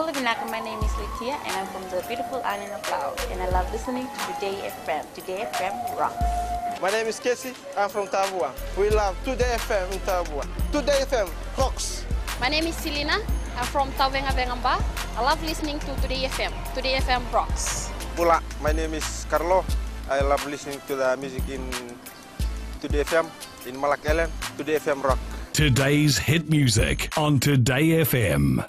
My name is Litia and I'm from the beautiful island of Laos and I love listening to Today FM. Today FM rocks. My name is Casey, I'm from Tabua. We love Today FM in Tabua. Today FM rocks. My name is Selina, I'm from Tawengabengamba. I love listening to Today FM. Today FM rocks. Pula, my name is Carlo. I love listening to the music in Today FM, in Malak Island. Today FM rock. Today's hit music on Today FM.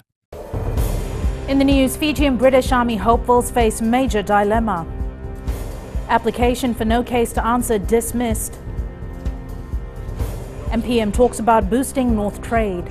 In the news, Fiji and British Army hopefuls face major dilemma. Application for no case to answer dismissed. And PM talks about boosting North trade.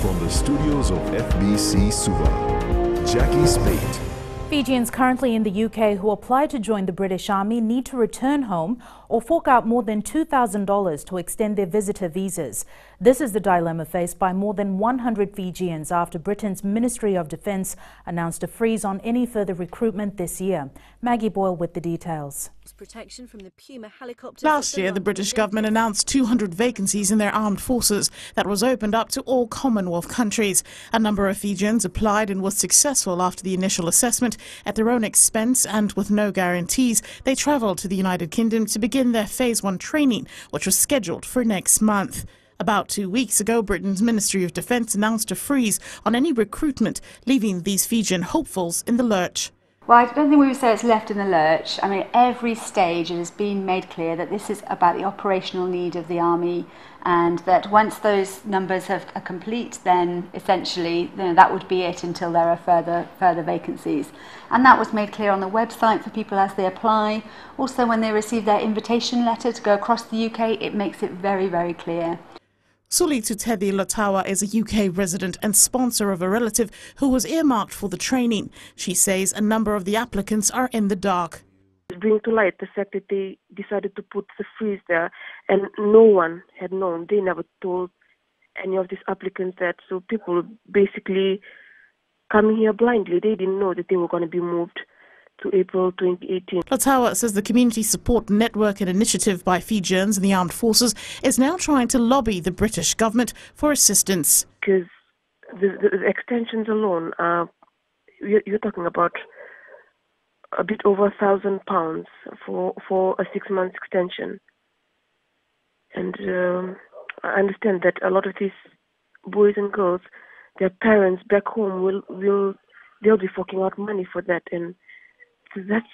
From the studios of FBC Suva, Jackie Spate. Fijians currently in the UK who apply to join the British Army need to return home or fork out more than $2,000 to extend their visitor visas. This is the dilemma faced by more than 100 Fijians after Britain's Ministry of Defence announced a freeze on any further recruitment this year. Maggie Boyle with the details. Protection from the Puma helicopters. Last year, the British government announced 200 vacancies in their armed forces that was opened up to all Commonwealth countries. A number of Fijians applied and was successful after the initial assessment. At their own expense and with no guarantees, they travelled to the United Kingdom to begin their Phase 1 training, which was scheduled for next month. About 2 weeks ago, Britain's Ministry of Defence announced a freeze on any recruitment, leaving these Fijian hopefuls in the lurch. Well, I don't think we would say it's left in the lurch. I mean, at every stage it has been made clear that this is about the operational need of the Army and that once those numbers are complete, then essentially that would be it until there are further vacancies. And that was made clear on the website for people as they apply. Also, when they receive their invitation letter to go across the UK, it makes it very, very clear. Suli Tutedi Latawa is a UK resident and sponsor of a relative who was earmarked for the training. She says a number of the applicants are in the dark. It's bringing to light the fact that they decided to put the freeze there and no one had known. They never told any of these applicants that. So people basically coming here blindly. They didn't know that they were going to be moved to April 2018. Latawa says the Community Support Network, an initiative by Fijians and the Armed Forces, is now trying to lobby the British government for assistance. Because the extensions alone, you're talking about a bit over £1,000 for a 6-month extension. And I understand that a lot of these boys and girls, their parents back home they'll be forking out money for that, and that's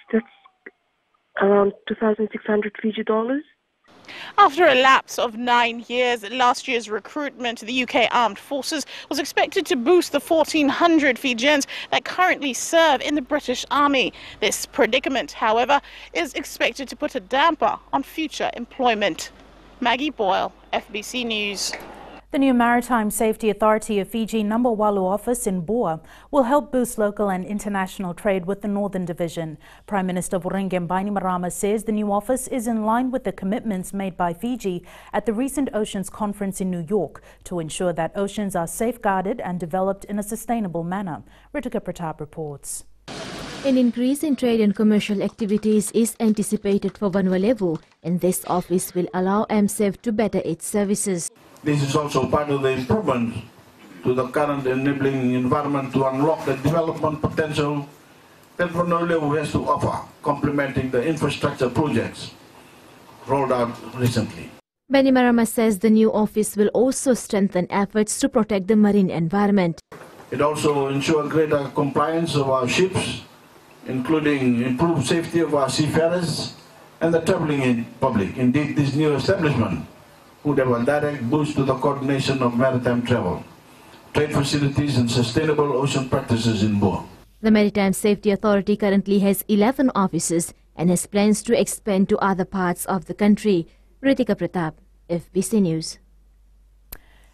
around 2,600 Fiji dollars. After a lapse of 9 years, last year's recruitment to the UK Armed Forces was expected to boost the 1,400 Fijians that currently serve in the British Army. This predicament, however, is expected to put a damper on future employment. Maggie Boyle, FBC News. The new Maritime Safety Authority of Fiji Nambawalu office in Boa will help boost local and international trade with the Northern Division. Prime Minister Vorengen Bainimarama says the new office is in line with the commitments made by Fiji at the recent Oceans Conference in New York to ensure that oceans are safeguarded and developed in a sustainable manner. Ritika Pratap reports. An increase in trade and commercial activities is anticipated for Vanuatu, and this office will allow MSEF to better its services. This is also part of the improvement to the current enabling environment to unlock the development potential that Vanuatu has to offer, complementing the infrastructure projects rolled out recently. Bainimarama says the new office will also strengthen efforts to protect the marine environment. It also ensures greater compliance of our ships, including improved safety of our seafarers and the travelling public. Indeed, this new establishment would have a direct boost to the coordination of maritime travel, trade facilities and sustainable ocean practices in Boa. The Maritime Safety Authority currently has 11 offices and has plans to expand to other parts of the country. Ritika Pratap, FBC News.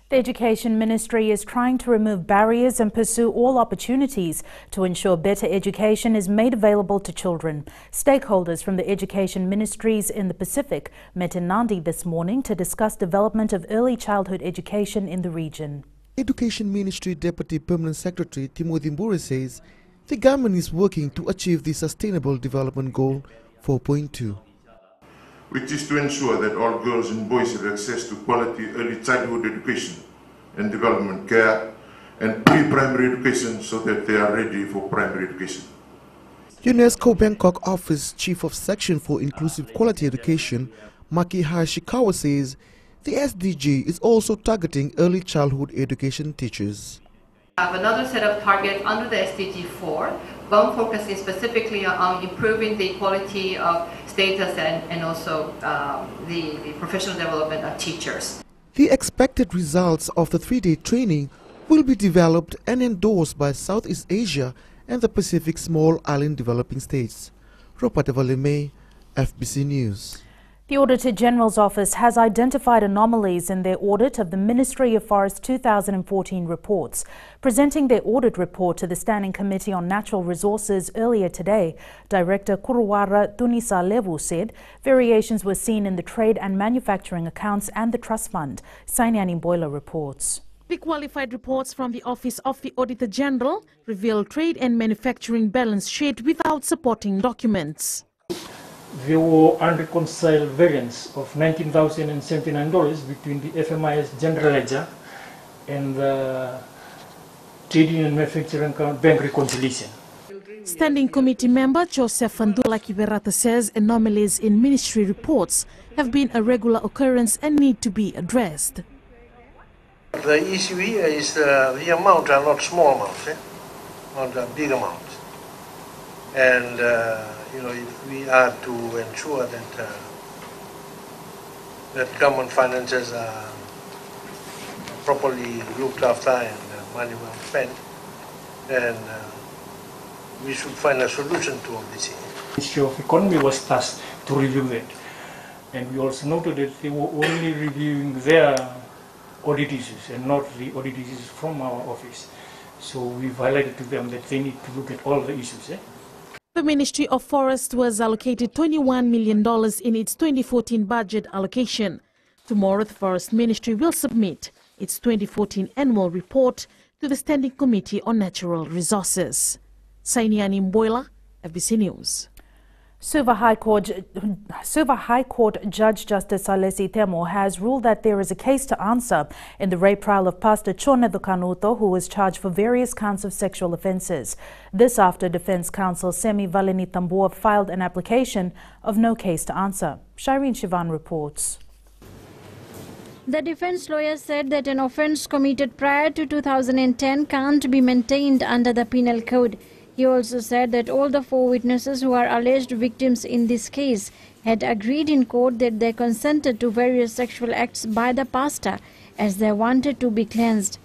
The Education Ministry is trying to remove barriers and pursue all opportunities to ensure better education is made available to children. Stakeholders from the Education Ministries in the Pacific met in Nandi this morning to discuss development of early childhood education in the region. Education Ministry Deputy Permanent Secretary Timothy Mbure says the government is working to achieve the Sustainable Development Goal 4.2. which is to ensure that all girls and boys have access to quality early childhood education and development care and pre-primary education so that they are ready for primary education. UNESCO Bangkok Office Chief of Section for Inclusive Quality Education, Maki Hayashikawa, says the SDG is also targeting early childhood education teachers. We have another set of targets under the SDG 4. One focusing specifically on improving the quality of status and also the professional development of teachers. The expected results of the 3-day training will be developed and endorsed by Southeast Asia and the Pacific Small Island Developing States. Ropatevaleme, FBC News. The Auditor General's Office has identified anomalies in their audit of the Ministry of Forest 2014 reports. Presenting their audit report to the Standing Committee on Natural Resources earlier today, Director Kuruwara Tunisa Levu said variations were seen in the trade and manufacturing accounts and the trust fund. Sainiani Boiler reports. The qualified reports from the Office of the Auditor General reveal trade and manufacturing balance sheet without supporting documents. There were unreconciled variance of $19,079 between the FMI's General Ledger and the Trading and Manufacturing Account Bank Reconciliation. Standing Committee member Joseph Fandula Kiberata says anomalies in ministry reports have been a regular occurrence and need to be addressed. The issue here is the amount are not small amounts, not a big amount. And if we are to ensure that that government finances are properly looked after and money well spent, then we should find a solution to all this. The Ministry of Economy was tasked to review that, and we also noted that they were only reviewing their audit issues and not the audit issues from our office. So we highlighted to them that they need to look at all the issues. The Ministry of Forest was allocated $21 million in its 2014 budget allocation. Tomorrow, the Forest Ministry will submit its 2014 annual report to the Standing Committee on Natural Resources. Sainiani Mboila, FBC News. Suva High Court Judge Justice Alesi Temo has ruled that there is a case to answer in the rape trial of Pastor Chone Dukanuto, who was charged for various counts of sexual offences. This after Defence Counsel Semi Valeni Tambua filed an application of no case to answer. Shireen Shivan reports. The defence lawyer said that an offence committed prior to 2010 can't be maintained under the Penal Code. He also said that all the 4 witnesses who are alleged victims in this case had agreed in court that they consented to various sexual acts by the pastor as they wanted to be cleansed.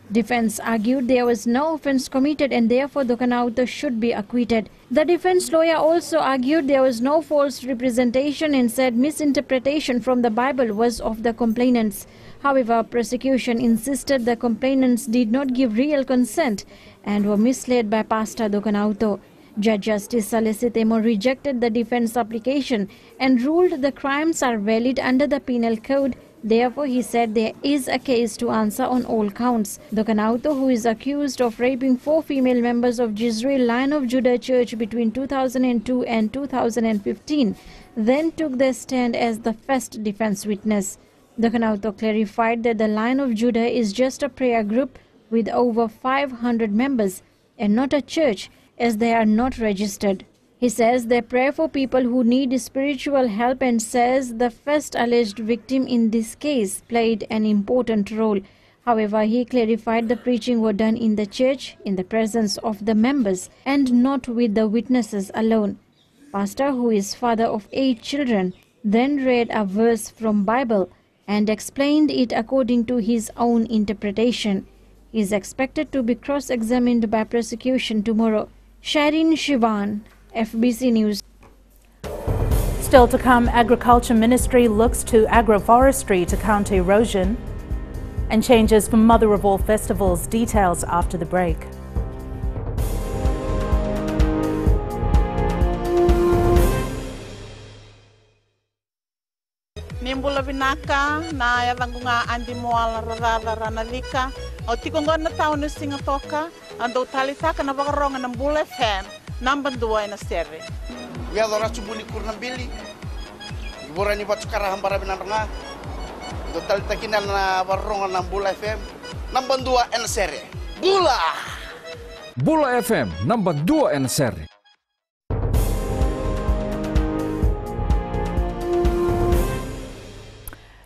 Defence argued there was no offence committed and therefore Dukanuto should be acquitted. The defence lawyer also argued there was no false representation and said misinterpretation from the Bible was of the complainants. However, prosecution insisted the complainants did not give real consent and were misled by Pastor Dukanuto. Judge Justice Alesi Temo rejected the defence application and ruled the crimes are valid under the Penal Code. Therefore, he said there is a case to answer on all counts. Dukanuto, who is accused of raping 4 female members of Jezreel Lion of Judah Church between 2002 and 2015, then took their stand as the first defence witness. Dukanuto clarified that the Lion of Judah is just a prayer group with over 500 members and not a church, as they are not registered. He says they pray for people who need spiritual help and says the first alleged victim in this case played an important role. However, he clarified the preaching were done in the church, in the presence of the members, and not with the witnesses alone. Pastor, who is father of 8 children, then read a verse from Bible and explained it according to his own interpretation. He is expected to be cross-examined by prosecution tomorrow. Shireen Shivan, FBC News. Still to come, Agriculture Ministry looks to Agro-forestry to counter erosion and changes for mother of all festivals. Details after the break. Nimbula vinaka na yavangunga andi moala radada ranalika o tikongona taunu singatoka ando talitaka na vakaronga ng Bula FM nambandua na serre. Ya dora chubuli kurnambili ibora ni batsukara hambara binaranga do talitakina na vakaronga ng Bula FM nambandua na serre. Bula! Bula FM, number 2 en seri.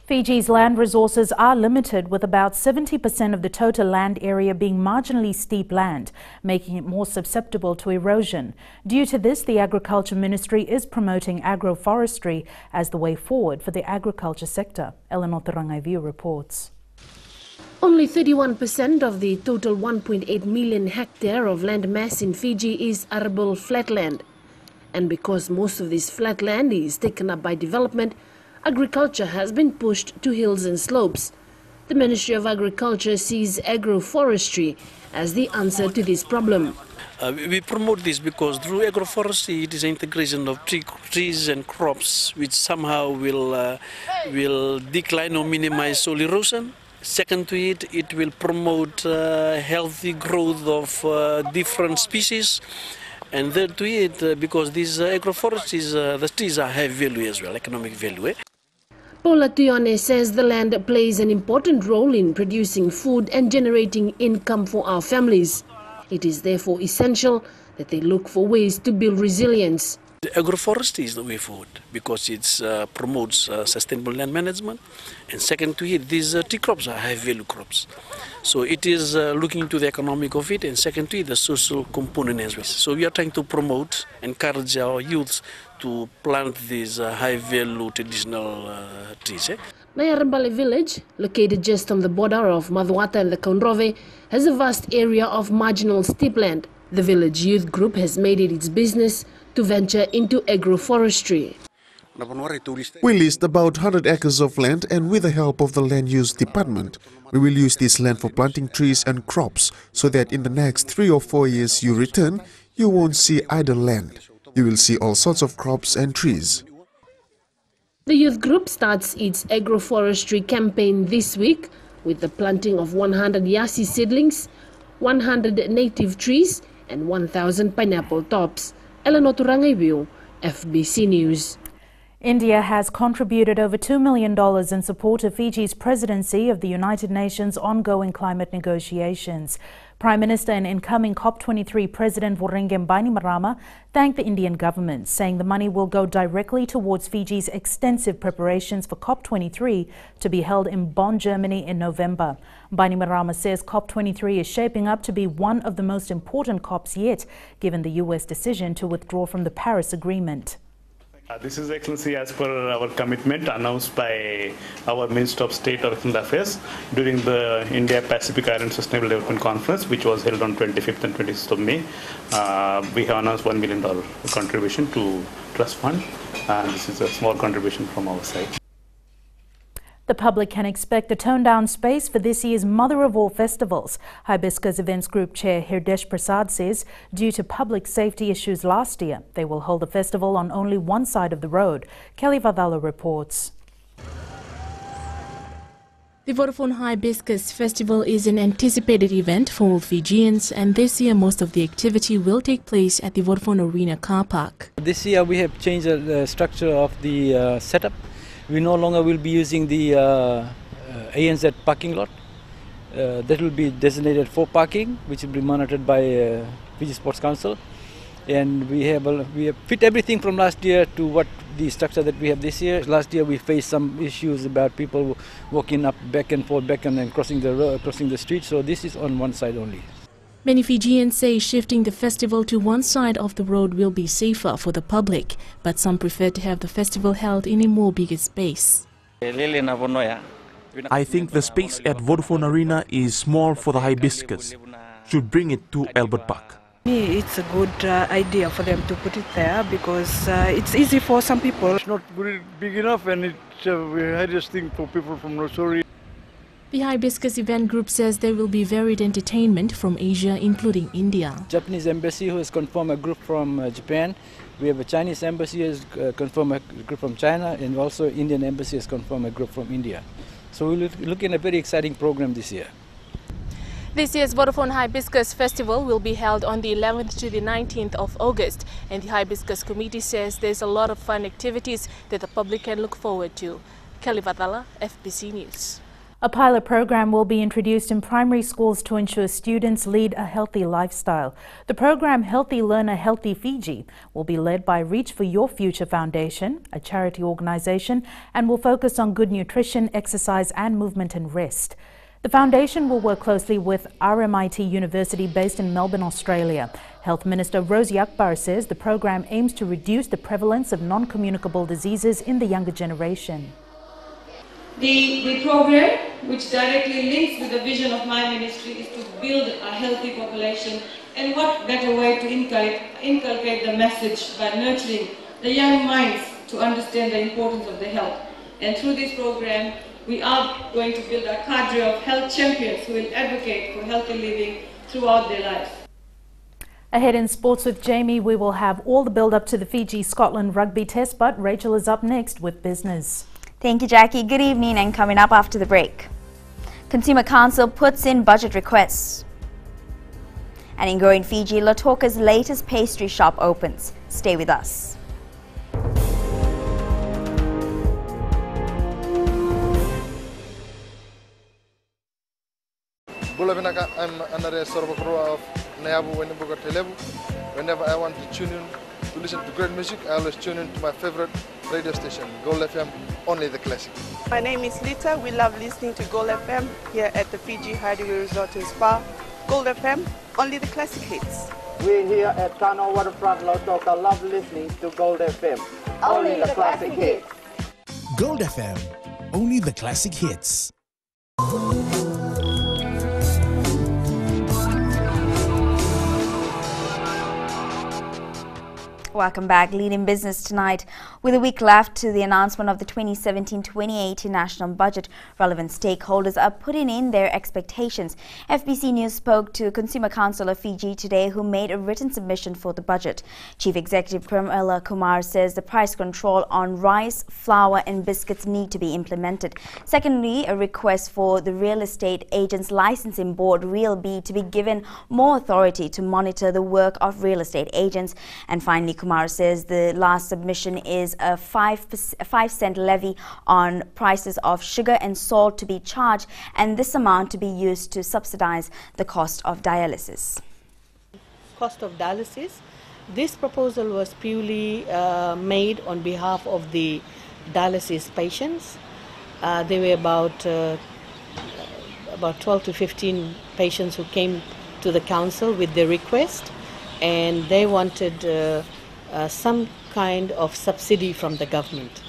Fiji's land resources are limited, with about 70% of the total land area being marginally steep land, making it more susceptible to erosion. Due to this, the Agriculture Ministry is promoting agro-forestry as the way forward for the agriculture sector. Eleanor Terangaiviu reports. Only 31% of the total 1.8 million hectare of land mass in Fiji is arable flatland. And because most of this flatland is taken up by development, agriculture has been pushed to hills and slopes. The Ministry of Agriculture sees agroforestry as the answer to this problem. We promote this because through agroforestry it is an integration of trees and crops which somehow will decline or minimize soil erosion. Second to it, it will promote healthy growth of different species. And third to it, because these agroforestries, the trees are high value as well, economic value. Paula Tione says the land plays an important role in producing food and generating income for our families. It is therefore essential that they look for ways to build resilience. The agroforestry is the way forward because it promotes sustainable land management. And second to it, these tea crops are high value crops. So it is looking into the economic of it, and second to it, the social component as well. So we are trying to promote, encourage our youth to plant these high value traditional trees. Nayarambale village, located just on the border of Maduata and the Konrove, has a vast area of marginal steep land. The village youth group has made it its business to venture into agroforestry. We leased about 100 acres of land, and with the help of the land use department, we will use this land for planting trees and crops so that in the next 3 or 4 years you return, you won't see idle land. You will see all sorts of crops and trees. The youth group starts its agroforestry campaign this week with the planting of 100 yasi seedlings, 100 native trees and 1,000 pineapple tops. Eleanor Terangaiviu, FBC News. India has contributed over $2 million in support of Fiji's presidency of the United Nations ongoing climate negotiations. Prime Minister and incoming COP23 President Voringem Bainimarama thanked the Indian government, saying the money will go directly towards Fiji's extensive preparations for COP23 to be held in Bonn, Germany in November. Bainimarama says COP23 is shaping up to be one of the most important COPs yet, given the US decision to withdraw from the Paris Agreement. This is, Excellency, as per our commitment announced by our Minister of State of External Affairs during the India-Pacific Island Sustainable Development Conference, which was held on 25th and 26th of May. We have announced $1 million contribution to Trust Fund, and this is a small contribution from our side. The public can expect a toned-down space for this year's mother of all festivals. Hibiscus Events Group Chair Hirdesh Prasad says due to public safety issues last year, they will hold the festival on only one side of the road. Kelly Vadala reports. The Vodafone Hibiscus Festival is an anticipated event for all Fijians, and this year most of the activity will take place at the Vodafone Arena car park. This year we have changed the structure of the setup. We no longer will be using the ANZ parking lot. That will be designated for parking, which will be monitored by Fiji Sports Council. And we have fit everything from last year to what the structure that we have this year. Last year we faced some issues about people walking up back and forth, and crossing the street. So this is on one side only. Many Fijians say shifting the festival to one side of the road will be safer for the public, but some prefer to have the festival held in a more bigger space. I think the space at Vodafone Arena is small for the hibiscus. Should bring it to Albert Park. It's a good idea for them to put it there because it's easy for some people. It's not big enough, and it's a hideous thing for people from Nosori. The Hibiscus Event Group says there will be varied entertainment from Asia, including India. Japanese embassy who has confirmed a group from Japan. We have a Chinese embassy who has confirmed a group from China, and also Indian embassy has confirmed a group from India. So we're looking at a very exciting program this year. This year's Vodafone Hibiscus Festival will be held on the 11th to the 19th of August, and the Hibiscus Committee says there's a lot of fun activities that the public can look forward to. Kelly Vadala, FBC News. A pilot program will be introduced in primary schools to ensure students lead a healthy lifestyle. The program Healthy Learner, Healthy Fiji will be led by Reach for Your Future Foundation, a charity organization, and will focus on good nutrition, exercise and movement and rest. The foundation will work closely with RMIT University based in Melbourne, Australia. Health Minister Rosie Akbar says the program aims to reduce the prevalence of non-communicable diseases in the younger generation. The program, which directly links with the vision of my ministry, is to build a healthy population, and what better way to inculcate the message by nurturing the young minds to understand the importance of the health. And through this program, we are going to build a cadre of health champions who will advocate for healthy living throughout their lives. Ahead in sports with Jamie, we will have all the build-up to the Fiji-Scotland rugby test, but Rachel is up next with business. Thank you, Jackie. Good evening, and coming up after the break, Consumer Council puts in budget requests. And in growing Fiji, Lautoka's latest pastry shop opens. Stay with us. I'm another sort of of whenever I want to tune in to listen to great music, I always tune in to my favorite radio station, Gold FM, only the classic. My name is Lita. We love listening to Gold FM here at the Fiji Hideaway Resort and Spa. Gold FM, only the classic hits. We here at Tano Waterfront Lautoka love listening to Gold FM, only the classic hits. Gold FM, only the classic hits. Welcome back. Leading business tonight. With a week left to the announcement of the 2017-2018 national budget, relevant stakeholders are putting in their expectations. FBC News spoke to Consumer Council of Fiji today, who made a written submission for the budget. Chief Executive Pramila Kumar says the price control on rice, flour and biscuits need to be implemented. Secondly, a request for the Real Estate Agents Licensing Board, RealB, to be given more authority to monitor the work of real estate agents. And finally, Kumar says the last submission is a 5-cent levy on prices of sugar and salt to be charged, and this amount to be used to subsidize the cost of dialysis. Cost of dialysis. This proposal was purely made on behalf of the dialysis patients. There were about 12 to 15 patients who came to the council with their request, and they wanted some kind of subsidy from the government.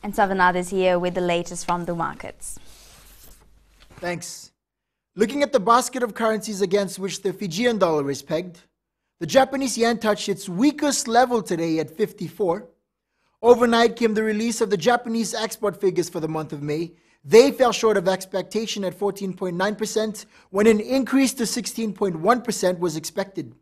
And Savanath is here with the latest from the markets. Thanks. Looking at the basket of currencies against which the Fijian dollar is pegged, the Japanese yen touched its weakest level today at 54. Overnight came the release of the Japanese export figures for the month of May. They fell short of expectation at 14.9%, when an increase to 16.1% was expected.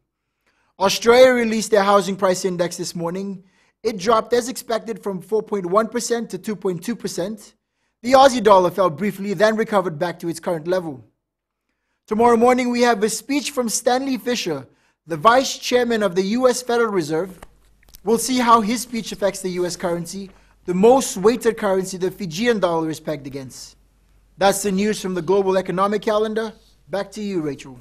Australia released their housing price index this morning. It dropped as expected from 4.1% to 2.2%. The Aussie dollar fell briefly, then recovered back to its current level. Tomorrow morning we have a speech from Stanley Fischer, the Vice Chairman of the U.S. Federal Reserve. We'll see how his speech affects the U.S. currency, the most weighted currency the Fijian dollar is pegged against. That's the news from the global economic calendar. Back to you, Rachel.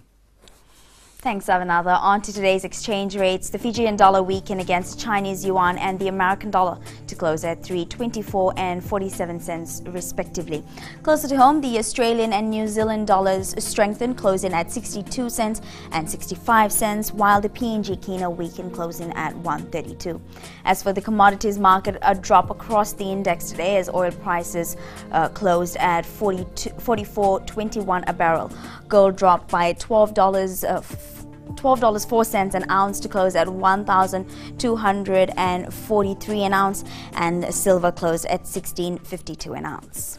Thanks, Savanath. On to today's exchange rates. The Fijian dollar weakened against Chinese yuan and the American dollar to close at 3.24 and 47 cents respectively. Closer to home, the Australian and New Zealand dollars strengthened, closing at 62 cents and 65 cents, while the PNG Kina weakened, closing at 132. As for the commodities market, a drop across the index today as oil prices closed at $44.21 a barrel. Gold dropped by $12.04 an ounce to close at $1,243 an ounce, and silver closed at $16.52 an ounce.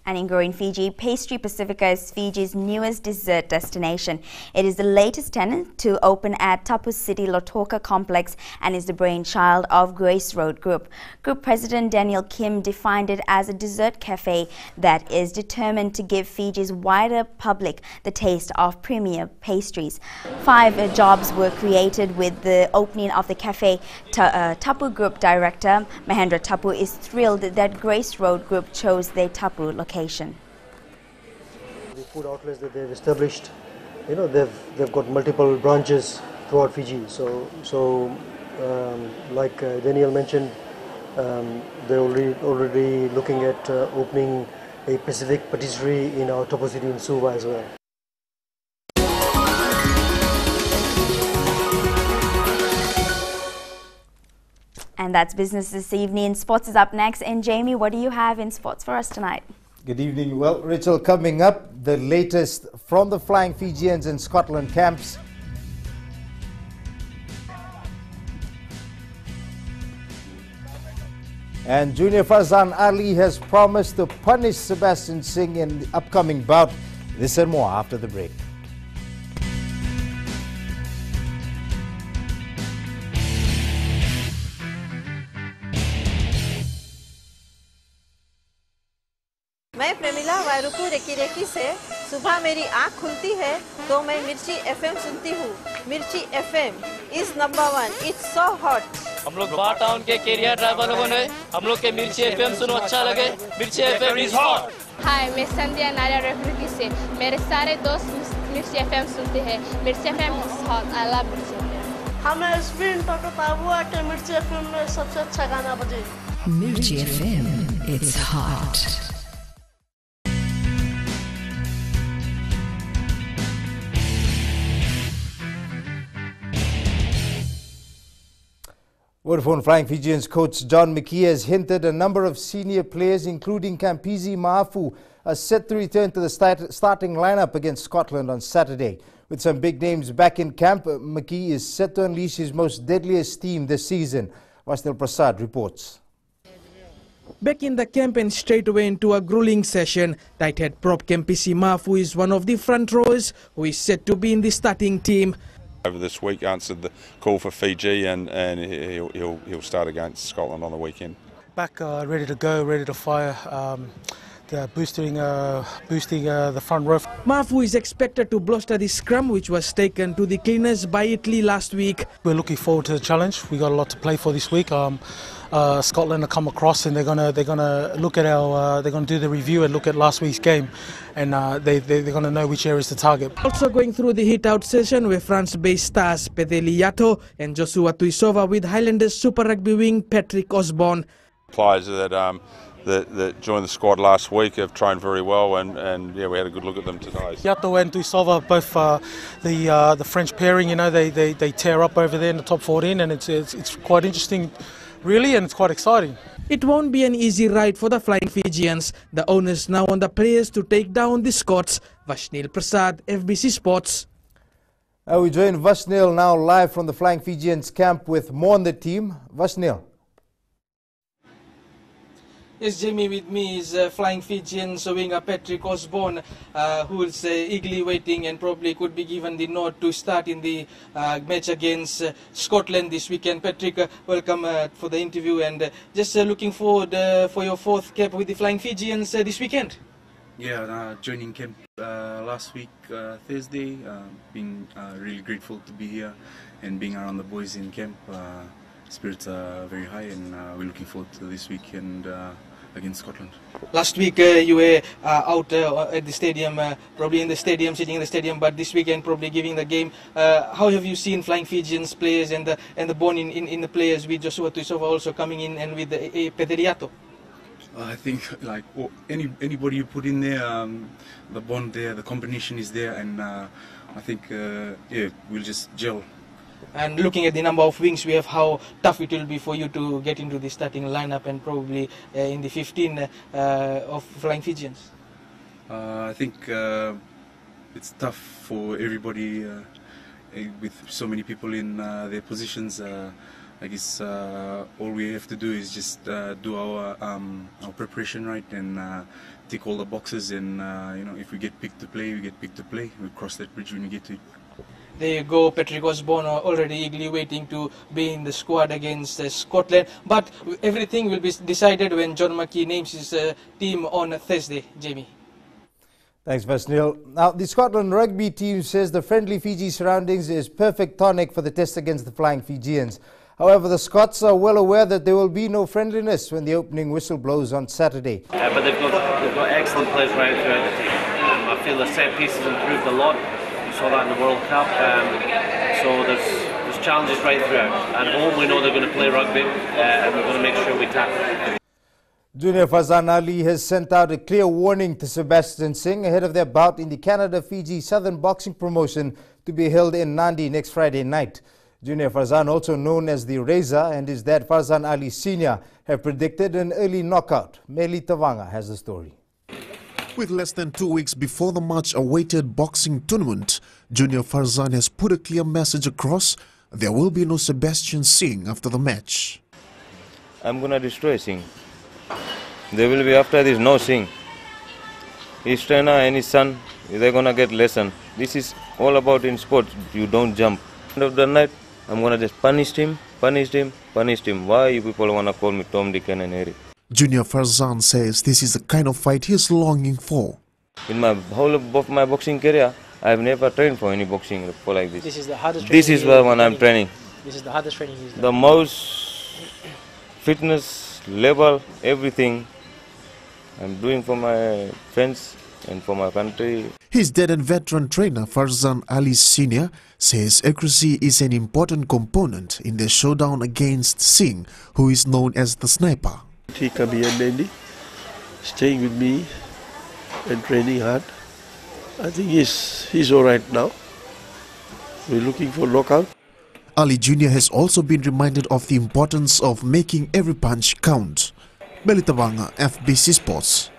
And in growing Fiji, Pastry Pacifica is Fiji's newest dessert destination. It is the latest tenant to open at Tapu City Lautoka complex and is the brainchild of Grace Road Group. Group President Daniel Kim defined it as a dessert cafe that is determined to give Fiji's wider public the taste of premier pastries. 5 jobs were created with the opening of the cafe. Tapu Group Director Mahendra Tapu is thrilled that Grace Road Group chose their Tapu location. The food outlets that they've established, they've got multiple branches throughout Fiji. So like Daniel mentioned, they're already looking at opening a Pacific patisserie in our Tapu City in Suva as well. And that's business this evening. Sports is up next. And Jamie, what do you have in sports for us tonight? Good evening. Well, Rachel, coming up, the latest from the Flying Fijians in Scotland camps. And Junior Farzan Ali has promised to punish Sebastian Singh in the upcoming bout. This and more after the break. मैं Premila वायरुकू recce recce से सुबह मेरी आँख खुलती है तो मैं मिर्ची एफएम सुनती हूँ। मिर्ची FM is number 1। It's so hot. हम लोग बार टाउन के कैरियर ड्राइवर लोगों ने हम लोग के मिर्ची एफएम सुनो अच्छा लगे। मिर्ची एफएम इज हॉट। हाय, मैं संध्या नारिया रेकी से मेरे सारे दोस्त मिर्ची एफएम सुनते हैं। मिर्ची FM is hot. I love मिर्ची एफएम। हमें स्पिन टोटो ताबुआ के मिर्ची एफएम में सबसे अच्छा गाना बजे। मिर्ची FM it's hot. Vodafone Flying Fijians coach John McKee has hinted a number of senior players, including Kampizi Maafu, are set to return to the starting lineup against Scotland on Saturday. With some big names back in camp, McKee is set to unleash his most deadliest team this season. Vastil Prasad reports. Back in the camp and straight away into a grueling session, tight-head prop Kampizi Maafu is one of the front rowers who is set to be in the starting team. Over this week, answered the call for Fiji, and he'll start against Scotland on the weekend. Back ready to go, ready to fire. Boosting the front row. Maafu is expected to bluster the scrum, which was taken to the cleaners by Italy last week. We're looking forward to the challenge. We got a lot to play for this week. Scotland will come across and they're gonna look at they're gonna do the review and look at last week's game, and they're gonna know which areas to target. Also going through the hit-out session were France-based stars Pedeli Yato and Joshua Tuisova with Highlanders Super Rugby wing Patrick Osborne. Players that joined the squad last week have trained very well, and yeah, we had a good look at them today. Yato and Tuisova, both the French pairing, they tear up over there in the top 14, and it's quite interesting, really, and it's quite exciting. It won't be an easy ride for the Flying Fijians. The onus now on the players to take down the Scots. Vashnil Prasad, FBC Sports. We join Vashnil now live from the Flying Fijians camp with more on the team. Vashnil. Yes, Jamie, with me is Flying Fijians winger Patrick Osborne, who is eagerly waiting and probably could be given the nod to start in the match against Scotland this weekend. Patrick, welcome for the interview, and just looking forward for your 4th cap with the Flying Fijians this weekend. Yeah, joining camp last week, Thursday, being really grateful to be here and being around the boys in camp. Spirits are very high, and we're looking forward to this weekend against Scotland. Last week you were out at the stadium, probably in the stadium, sitting in the stadium, but this weekend probably giving the game. How have you seen Flying Fijians players and the bond in the players with Joshua Tuisova also coming in and with Pederiato? I think like anybody you put in there, the bond there, the combination is there, and I think yeah, we'll just gel. And looking at the number of wings we have, how tough it will be for you to get into the starting lineup and probably in the 15 of Flying Fijians? I think it's tough for everybody with so many people in their positions. I guess all we have to do is just do our preparation right and tick all the boxes. And if we get picked to play, we get picked to play. We cross that bridge when we get to it. There you go, Patrick Osborne already eagerly waiting to be in the squad against Scotland. But everything will be decided when John McKee names his team on Thursday. Jamie. Thanks, Vasnil. Now, the Scotland rugby team says the friendly Fiji surroundings is perfect tonic for the test against the Flying Fijians. However, the Scots are well aware that there will be no friendliness when the opening whistle blows on Saturday. But they've got excellent players right throughout the team. I feel the set pieces improved a lot. We saw that in the World Cup. So there's challenges right throughout. At home, we know they're going to play rugby, and we're going to make sure we tackle it. Junior Farzan Ali has sent out a clear warning to Sebastian Singh ahead of their bout in the Canada-Fiji Southern Boxing Promotion to be held in Nandi next Friday night. Junior Farzan, also known as the Razor, and his dad Farzan Ali Sr. have predicted an early knockout. Meli Tavanga has the story. With less than 2 weeks before the much-awaited boxing tournament, Junior Farzan has put a clear message across. There will be no Sebastian Singh after the match. I'm going to destroy Singh. There will be after this no Singh. His trainer and his son, they're going to get lesson. This is all about in sports. You don't jump. End of the night, I'm going to just punish him. Why you people want to call me Tom, Dick and Harry? Junior Farzan says this is the kind of fight he's longing for. In my whole of my boxing career, I've never trained for any boxing for like this. This is the hardest training. This is the one I'm training. This is the hardest training he's done. The most fitness level, everything I'm doing for my friends and for my country. His dad and veteran trainer Farzan Ali Sr. says accuracy is an important component in the showdown against Singh, who is known as the sniper. He come here mainly, staying with me and training hard. I think he's all right now. We're looking for knockout. Ali Jr. has also been reminded of the importance of making every punch count. Belitavanga, FBC Sports.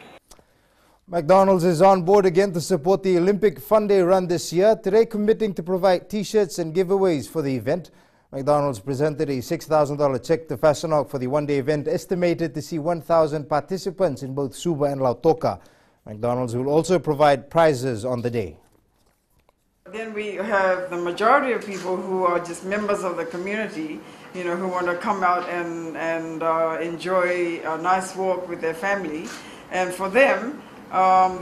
McDonald's is on board again to support the Olympic Fun Day run this year, today committing to provide T-shirts and giveaways for the event. McDonald's presented a $6,000 check to Fasanok for the one-day event, estimated to see 1,000 participants in both Suva and Lautoka. McDonald's will also provide prizes on the day. Then we have the majority of people who are just members of the community, who want to come out and enjoy a nice walk with their family. And for them,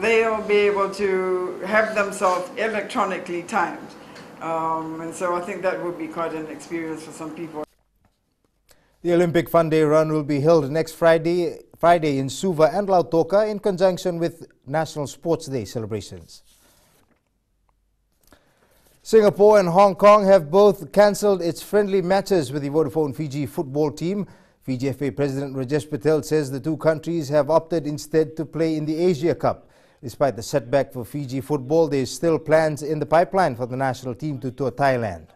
they'll be able to have themselves electronically timed. And so I think that would be quite an experience for some people. The Olympic Fun Day run will be held next Friday in Suva and Lautoka in conjunction with National Sports Day celebrations. Singapore and Hong Kong have both cancelled its friendly matches with the Vodafone Fiji football team. Fiji FA President Rajesh Patel says the two countries have opted instead to play in the Asia Cup. Despite the setback for Fiji football, there is still plans in the pipeline for the national team to tour Thailand.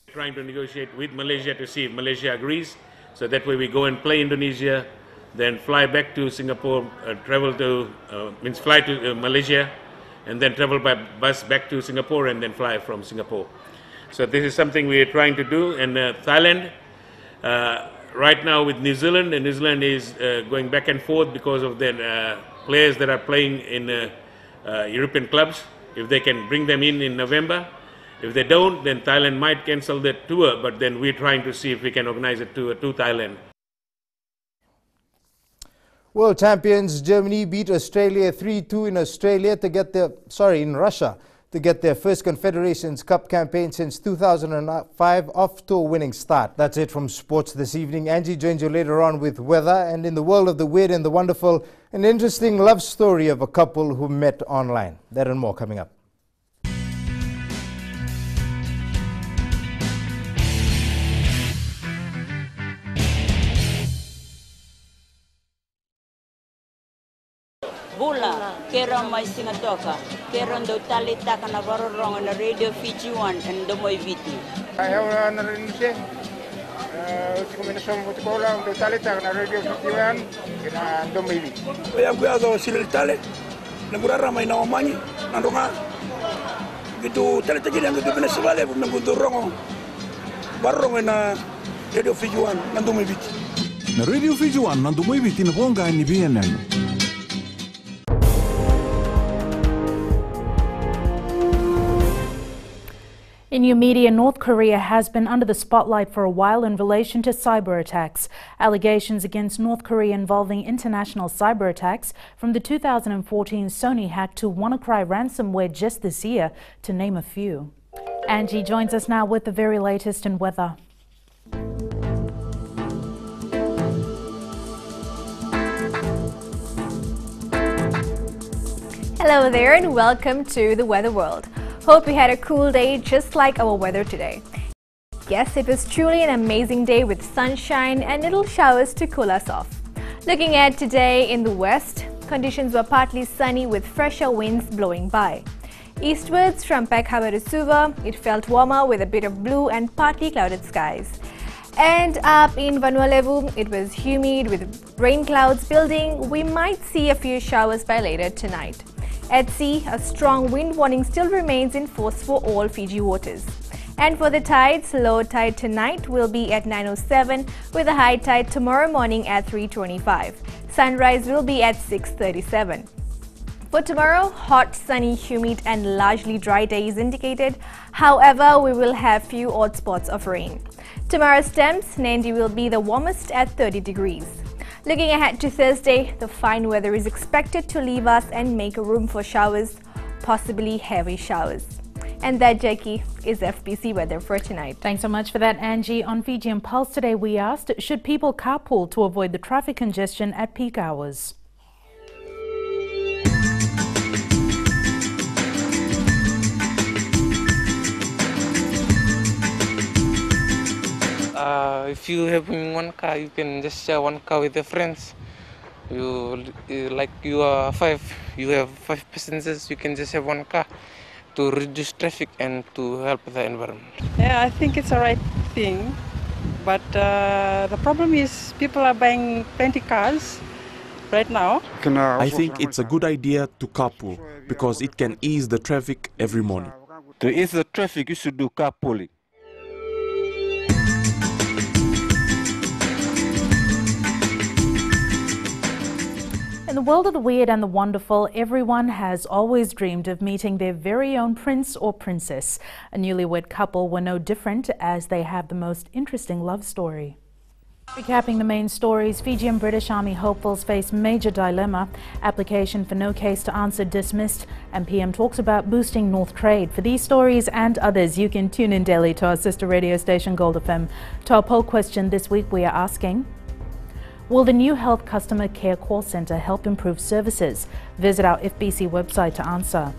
Trying to negotiate with Malaysia to see if Malaysia agrees. So that way we go and play Indonesia, then fly back to Singapore, fly to Malaysia, and then travel by bus back to Singapore and then fly from Singapore. So this is something we are trying to do. And Thailand, right now with New Zealand, and New Zealand is going back and forth because of their players that are playing in European clubs. If they can bring them in November. If they don't, then Thailand might cancel the tour, but then we're trying to see if we can organize a tour to Thailand. World champions Germany beat Australia 3-2 in Russia to get their first Confederations Cup campaign since 2005 off-tour winning start. That's it from sports this evening. Angie joins you later on with weather, and in the world of the weird and the wonderful, an interesting love story of a couple who met online. That and more coming up. Bula, kera mai singatoka, kera do talita kana varorong na Radio Fiji 1 and do moi viti. Ayaw na rin siya. Usi kombinasyon mo sekolah do talita kana Radio Fiji 1 kina do moi viti. Kaya kuya silil tale, nagurara may naomanyi, nandunga. Gitu talita gila ng Venezuela, nagudurong barong na Radio Fijian nandumai biti. Na Radio Fijian nandumai biti na bonga ni BNN. In new media, North Korea has been under the spotlight for a while in relation to cyber attacks. Allegations against North Korea involving international cyber attacks from the 2014 Sony hack to WannaCry ransomware just this year, to name a few. Angie joins us now with the very latest in weather. Hello there and welcome to the Weather World. Hope you had a cool day just like our weather today. Yes, it was truly an amazing day with sunshine and little showers to cool us off. Looking at today in the west, conditions were partly sunny with fresher winds blowing by. Eastwards from Pekhaba to Suva, it felt warmer with a bit of blue and partly clouded skies. And up in Vanuatu, it was humid with rain clouds building. We might see a few showers by later tonight. At sea, a strong wind warning still remains in force for all Fiji waters. And for the tides, low tide tonight will be at 9:07 with a high tide tomorrow morning at 3:25. Sunrise will be at 6:37. For tomorrow, hot, sunny, humid and largely dry day is indicated. However, we will have few odd spots of rain. Tomorrow's temps, Nandi will be the warmest at 30 degrees. Looking ahead to Thursday, the fine weather is expected to leave us and make room for showers, possibly heavy showers. And that, Jackie, is FBC weather for tonight. Thanks so much for that, Angie. On Fijian Pulse today, we asked, should people carpool to avoid the traffic congestion at peak hours? If you have one car, you can just share one car with your friends. Like you are five, you have 5 passengers, you can just have one car to reduce traffic and to help the environment. Yeah, I think it's a right thing, but the problem is people are buying plenty cars right now. I think it's a good idea to carpool because it can ease the traffic every morning. To ease the traffic, you should do carpooling. In the world of the weird and the wonderful, everyone has always dreamed of meeting their very own prince or princess. A newlywed couple were no different, as they have the most interesting love story. Recapping the main stories, Fijian British Army hopefuls face major dilemma, application for no case to answer dismissed, and PM talks about boosting North trade. For these stories and others, you can tune in daily to our sister radio station Gold FM. To our poll question this week, we are asking, will the new Health Customer Care Call Centre help improve services? Visit our FBC website to answer.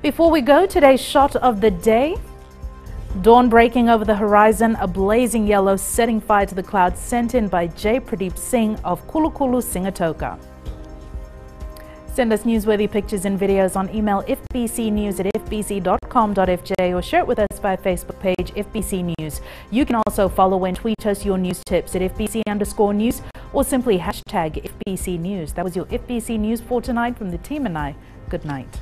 Before we go, today's shot of the day. Dawn breaking over the horizon, a blazing yellow setting fire to the clouds sent in by J. Pradeep Singh of Kulukulu, Singatoka. Send us newsworthy pictures and videos on email fbcnews@fbc.com.fj or share it with us via Facebook page FBC News. You can also follow and tweet us your news tips at FBC_news or simply hashtag FBC News. That was your FBC News for tonight from the team and I. Good night.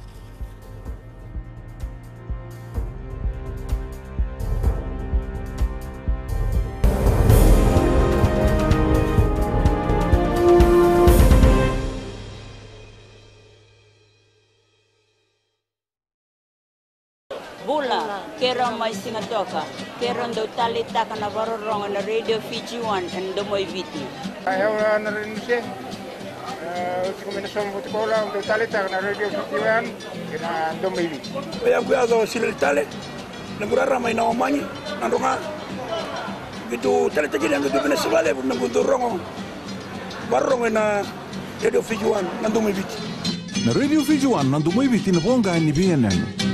Bula, kera mai Singatoka, kera ndo talita kana varorong na Radio Fijian and domoy viti. Ayaw na rin siya. Usi kuminasong mutikola ndo talita kana Radio Fijian kina domoy viti. Kaya kuyazo sila tale, nagurara may naomanyi, nandunga. Gitu talita gini ang gitu pinasibale, nagudurong varorong na Radio Fijian, nandomoy viti. Na Radio Fijian, nandomoy viti na bonga ni BNN.